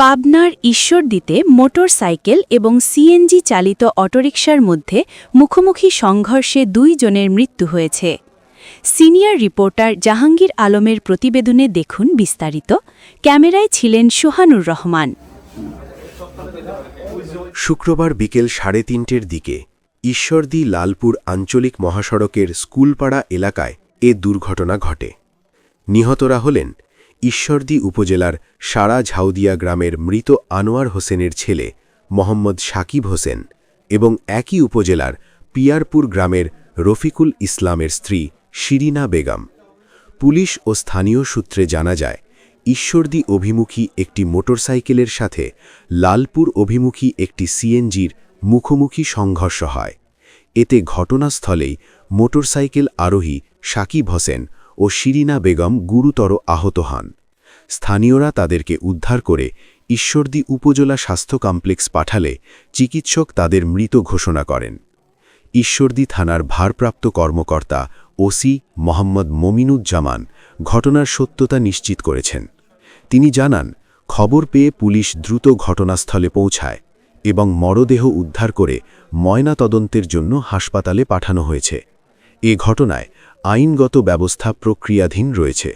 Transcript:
পাবনার ঈশ্বরদীতে মোটরসাইকেল এবং সিএনজি চালিত অটোরিকশার মধ্যে মুখোমুখি সংঘর্ষে 2 জনের মৃত্যু হয়েছে। সিনিয়র রিপোর্টার জাহাঙ্গীর আলমের প্রতিবেদনে দেখুন বিস্তারিত। ক্যামেরায় ছিলেন সোহানুর রহমান। শুক্রবার বিকেল 3:30টার দিকে ঈশ্বরদী লালপুর আঞ্চলিক মহাসড়কের স্কুলপাড়া এলাকায় এ দুর্ঘটনা ঘটে। নিহতরা হলেন ঈশ্বরদী উপজেলার সারা ঝাউদিয়া গ্রামের মৃত আনোয়ার হোসেনের ছেলে মোহাম্মদ সাকিব হোসেন এবং একই উপজেলার পিয়ারপুর গ্রামের রফিকুল ইসলামের স্ত্রী শিরিনা বেগম। পুলিশ ও স্থানীয় সূত্রে জানা যায়, ঈশ্বরদী অভিমুখী একটি মোটরসাইকেলের সাথে লালপুর অভিমুখী একটি সিএনজির মুখোমুখি সংঘর্ষ হয়। এতে ঘটনাস্থলেই মোটরসাইকেল আরোহী সাকিব হোসেন ও শিরিনা বেগম গুরুতর আহত হন। স্থানীয়রা তাদেরকে উদ্ধার করে ঈশ্বরদী উপজেলা স্বাস্থ্য কমপ্লেক্স পাঠালে চিকিৎসক তাদের মৃত ঘোষণা করেন। ঈশ্বরদী থানার ভারপ্রাপ্ত কর্মকর্তা ওসি মোহাম্মদ মমিনুজ্জামান ঘটনার সত্যতা নিশ্চিত করেছেন। তিনি জানান, খবর পেয়ে পুলিশ দ্রুত ঘটনাস্থলে পৌঁছায় এবং মরদেহ উদ্ধার করে ময়নাতদন্তের জন্য হাসপাতালে পাঠানো হয়েছে। এ ঘটনায় আইনগত ব্যবস্থা প্রক্রিয়াধীন রয়েছে।